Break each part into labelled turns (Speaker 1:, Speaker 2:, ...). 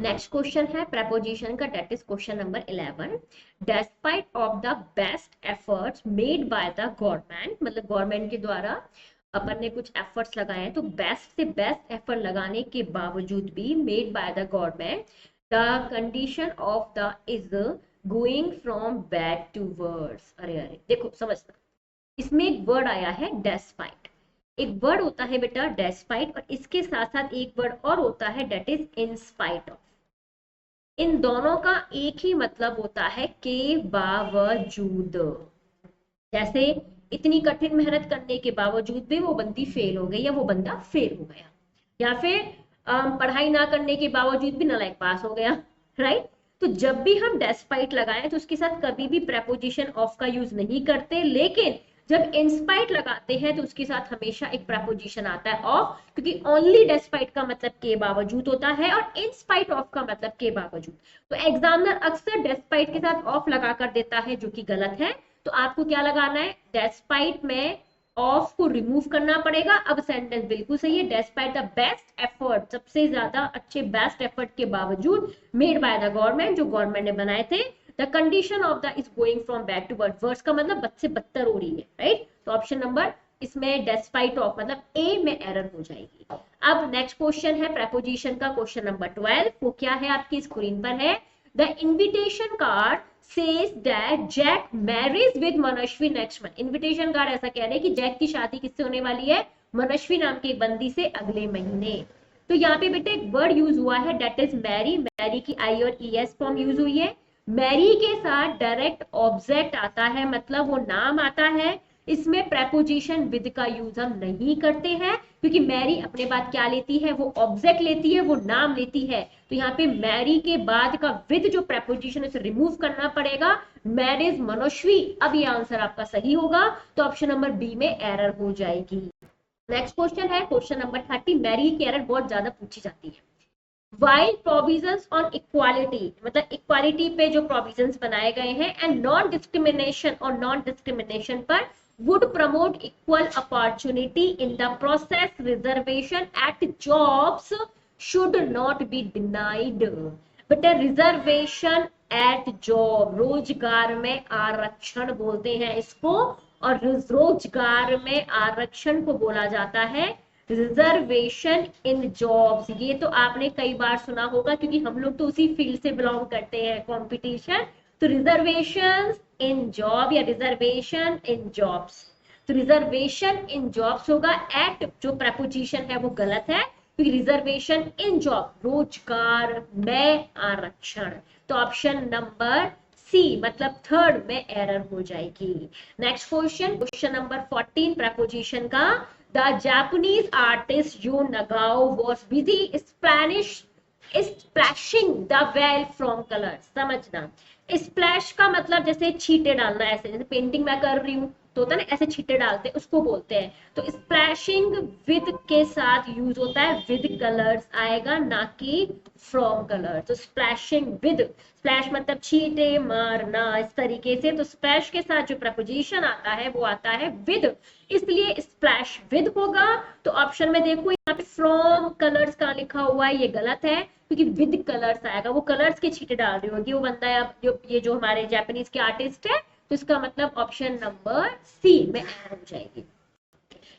Speaker 1: Next question है preposition का, that is question number 11। Despite of the best efforts made by the government, मतलब government के द्वारा अपन ने कुछ एफर्ट्स लगाए हैं, तो बेस्ट से बेस्ट एफर्ट लगाने के बावजूद भी made by the government the condition of the is going from bad to worse. अरे अरे देखो समझना, इसमें एक वर्ड आया है डेस्पाइट, एक वर्ड होता है बेटा डेस्पाइट, और इसके साथ साथ एक वर्ड और होता है that is in spite of. इन दोनों का एक ही मतलब होता है के बावजूद। जैसे इतनी कठिन मेहनत करने के बावजूद भी वो बंदी फेल हो गई या वो बंदा फेल हो गया, या फिर पढ़ाई ना करने के बावजूद भी नालायक पास हो गया, राइट। तो जब भी हम डेस्पाइट लगाएं तो उसके साथ कभी भी प्रेपोजिशन ऑफ का यूज नहीं करते, लेकिन जब इंस्पाइट लगाते हैं तो उसके साथ हमेशा एक प्रेपोजिशन आता है ऑफ, क्योंकि ओनली डेस्पाइट का मतलब के बावजूद होता है और इन स्पाइट ऑफ का मतलब के बावजूद। तो एग्जामिनर अक्सर डेस्पाइट के साथ ऑफ लगा कर देता है, जो कि गलत है। तो आपको क्या लगाना है, डेस्पाइट में ऑफ को रिमूव करना पड़ेगा। अब सेंटेंस बिल्कुल सही है, डेस्पाइट द बेस्ट एफर्ट, सबसे ज्यादा अच्छे बेस्ट एफर्ट के बावजूद मेड बाय द गवर्नमेंट, जो गवर्नमेंट ने बनाए थे, the condition of the is going from bad to worse, worse का मतलब बद से बदतर हो रही है, राइट। तो ऑप्शन नंबर इसमें डेस्पाइट ऑफ मतलब ए में एरर हो जाएगी। अब नेक्स्ट क्वेश्चन है प्रेपोजिशन का, क्वेश्चन नंबर 12। वो क्या है आपकी स्क्रीन पर है, the invitation card says that Jack marries with मनश्वी next month। Invitation card ऐसा कह रहे हैं कि जैक की शादी किससे होने वाली है, मनश्वी नाम की एक बंदी से अगले महीने। तो यहाँ पे बेटे एक वर्ड यूज हुआ है डेट इज मैरी, मैरी की आई और ई एस फॉर्म यूज हुई है। मैरी के साथ डायरेक्ट ऑब्जेक्ट आता है, मतलब वो नाम आता है। इसमें प्रेपोजिशन विद का यूज हम नहीं करते हैं, क्योंकि मैरी अपने बाद क्या लेती है, वो ऑब्जेक्ट लेती है, वो नाम लेती है। तो यहाँ पे मैरी के बाद का विद जो प्रेपोजिशन उसे रिमूव करना पड़ेगा, मैरिज मनोश्वी। अब ये आंसर आपका सही होगा, तो ऑप्शन नंबर बी में एरर हो जाएगी। नेक्स्ट क्वेश्चन है क्वेश्चन नंबर 30। मैरी की एरर बहुत ज्यादा पूछी जाती है। वाइल प्रोविजंस ऑन इक्वालिटी, मतलब इक्वालिटी पे जो प्रोविजंस बनाए गए हैं, एंड नॉन डिस्क्रिमिनेशन और नॉन डिस्क्रिमिनेशन पर would promote equal opportunity in the process, reservation at jobs should not be denied। बेटा रिजर्वेशन एट जॉब, रोजगार में आरक्षण बोलते हैं इसको, और रोजगार में आरक्षण को बोला जाता है रिजर्वेशन इन जॉब्स। ये तो आपने कई बार सुना होगा, क्योंकि हम लोग तो उसी फील्ड से बिलोंग करते हैं, कंपटीशन। तो रिजर्वेशन इन जॉब या रिजर्वेशन इन जॉब्स, तो रिजर्वेशन इन जॉब्स होगा। एट जो प्रेपोजिशन है वो गलत है, क्योंकि रिजर्वेशन इन जॉब रोजगार में आरक्षण। तो ऑप्शन नंबर सी मतलब थर्ड में एरर हो जाएगी। Next question, question number 14 preposition का। The Japanese artist Yu Nagao was busy splashing the well from colour. समझना, स्प्लैश का मतलब जैसे छींटे डालना, ऐसे जैसे पेंटिंग मैं कर रही हूँ तो होता है ना, ऐसे छींटे डालते हैं, उसको बोलते हैं। तो स्प्लैशिंग विद के साथ यूज होता है, विद कलर्स आएगा, ना कि फ्रॉम कलर। तो स्प्लैशिंग विद, स्प्लैश मतलब छींटे मारना, इस तरीके से। तो स्प्लैश के साथ जो प्रपोजिशन आता है वो आता है विद, इसलिए स्प्लैश विद होगा। तो ऑप्शन में देखो यहाँ पे फ्रॉम कलर्स का लिखा हुआ है, ये गलत है, क्योंकि विद कलर्स आएगा, वो कलर्स के छींटे डाल रही होगी वो बंदा, ये जो हमारे जापानीज के आर्टिस्ट है। तो इसका मतलब ऑप्शन नंबर सी में एरर हो जाएगी।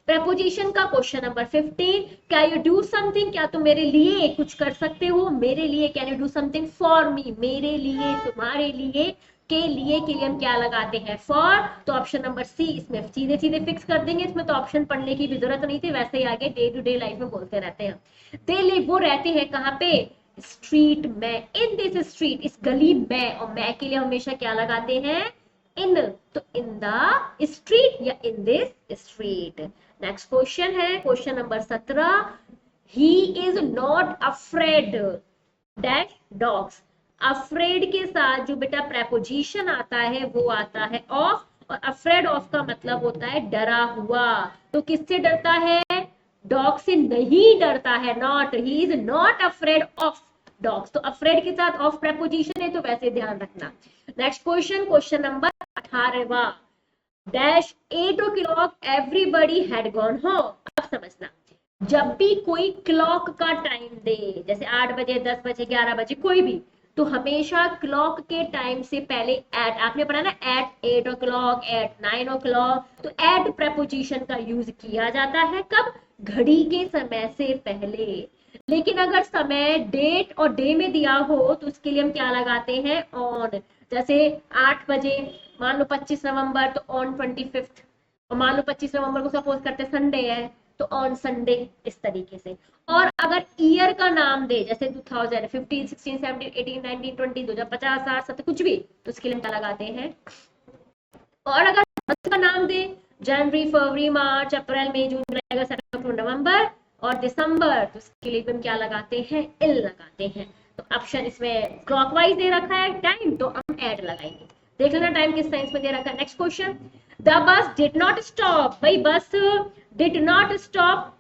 Speaker 1: प्रेपोजिशन का question number 15। Can you do something, क्या तुम मेरे लिए कुछ कर सकते हो, मेरे लिए। Can you do something for me, मेरे लिए, तुम्हारे लिए। के लिए हम क्या लगाते हैं, फॉर। तो ऑप्शन नंबर सी इसमें सीधे सीधे फिक्स कर देंगे, इसमें तो ऑप्शन पढ़ने की भी जरूरत नहीं थी, वैसे ही आगे डे टू डे लाइफ में बोलते रहते हैं। दे लिव, वो रहते हैं कहाँ पे, स्ट्रीट में, इन दिस स्ट्रीट, इस गली में। और मैं के लिए हमेशा क्या लगाते हैं, इन। तो इन द स्ट्रीट या in this street. Next question है question number 17। He is not afraid dash dogs. Afraid के साथ जो बेटा प्रेपोजिशन आता है वो आता है ऑफ, और अफ्रेड ऑफ का मतलब होता है डरा हुआ। तो किससे डरता है, डॉग से नहीं डरता है, not, he is not afraid of dogs. तो अफ्रेड के साथ ऑफ प्रेपोजिशन है, तो वैसे ध्यान रखना। नेक्स्ट क्वेश्चन, क्वेश्चन नंबर 18वां। Dash 8 o'clock everybody had gone home. अब समझना, जब भी कोई क्लॉक का टाइम दे, जैसे 8 बजे, 10 बजे, 11 बजे, कोई भी, तो हमेशा क्लॉक के टाइम से पहले एट, आपने पढ़ा ना, एट 8 o'clock, एट 9 o'clock, तो एट प्रपोजिशन का यूज किया जाता है कब? घड़ी के समय से पहले। लेकिन अगर समय डेट और डे में दिया हो तो उसके लिए हम क्या लगाते हैं? ऑन। जैसे 8 बजे, मान लो 25 नवंबर, तो ऑन 25th। और मान लो 25 नवंबर को सपोज करते संडे है, तो ऑन संडे, इस तरीके से। और अगर ईयर का नाम दे, जैसे 2015, 16, 17, 18, 19, 20, 2050, 60, 70, कुछ भी, तो उसके लिए हम क्या लगाते हैं? और अगर मंथ का नाम दे, जनवरी, फरवरी, मार्च, अप्रैल, मई, जून, जुलाई, अगस्त, सितंबर, नवंबर और दिसंबर, तो उसके लिए हम क्या लगाते हैं? इल लगाते हैं। तो ऑप्शन इसमें क्लॉकवाइज दे रखा है टाइम, तो हम एड लगाएंगे। देख लेना टाइम किस साइंस में दे रखा है। Next question, the bus did not stop. भाई बस did not stop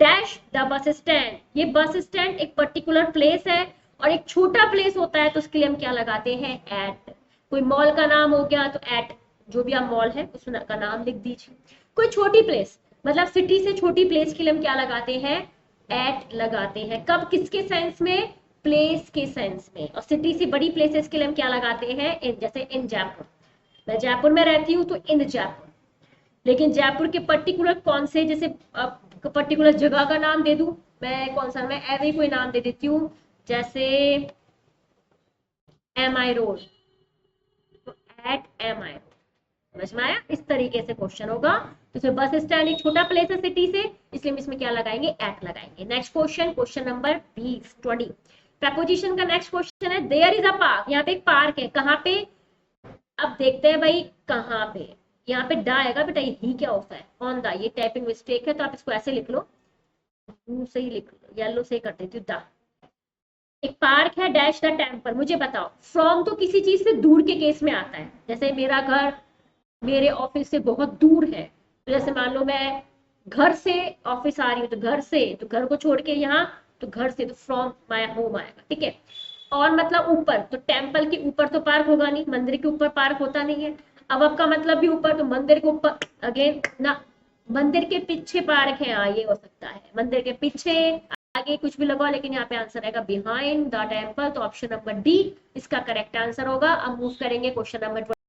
Speaker 1: dash the bus stand. ये बस स्टैंड एक पर्टिकुलर प्लेस है और एक छोटा प्लेस होता है, तो उसके लिए हम क्या लगाते हैं? एट। कोई मॉल का नाम हो गया तो एट, जो भी आप मॉल है उसका नाम लिख दीजिए। कोई छोटी प्लेस, मतलब सिटी से छोटी प्लेस के लिए हम क्या लगाते हैं? एट लगाते हैं। कब? किसके सेंस में? प्लेस के सेंस में। और सिटी से बड़ी प्लेसेस के लिए हम क्या लगाते हैं? इन। जैसे इन जयपुर, मैं जयपुर में रहती हूँ तो इन जयपुर। लेकिन जयपुर के पर्टिकुलर कौन से, जैसे पर्टिकुलर जगह का नाम दे दूं, मैं कौन सा, मैं ऐसे ही कोई नाम दे देती हूँ, जैसे एम आई रोड, तो एट एम आई, समझ में आया? इस तरीके से क्वेश्चन होगा। तो इसमें बस स्टैंड एक छोटा प्लेस है सिटी से, इसलिए हम इसमें क्या लगाएंगे? एट लगाएंगे। Next question, question number 20। Preposition का नेक्स्ट क्वेश्चन है, देयर इज अ पार्क। यहाँ पे एक पार्क है, कहाँ पे? अब देखते हैं भाई कहाँ पे। यहाँ पे ड आएगा बेटा, ये ही क्या होता है? On the. ये टाइपिंग मिस्टेक है, तो आप इसको ऐसे लिख लो, से ही लिख लो, येलो से कर देती हूँ, द। एक पार्क है डैश द टेम्पल। मुझे बताओ, फ्रॉम तो किसी चीज से दूर के केस में आता है, जैसे मेरा घर मेरे ऑफिस से बहुत दूर है, तो जैसे मान लो मैं घर से ऑफिस आ रही हूँ, तो घर से, तो घर को छोड़ के यहाँ, तो घर से, तो फ्रॉम माय होम आएगा, ठीक है। और मतलब ऊपर, तो टेम्पल के ऊपर तो पार्क होगा नहीं, मंदिर के ऊपर पार्क होता नहीं है। अब आपका मतलब भी ऊपर, तो मंदिर के ऊपर अगेन ना, मंदिर के पीछे पार्क है, हाँ ये हो सकता है, मंदिर के पीछे, आगे कुछ भी लगाओ, लेकिन यहाँ पे आंसर आएगा बिहाइंड द टेम्पल, तो ऑप्शन नंबर डी इसका करेक्ट आंसर होगा। अब मूव करेंगे क्वेश्चन नंबर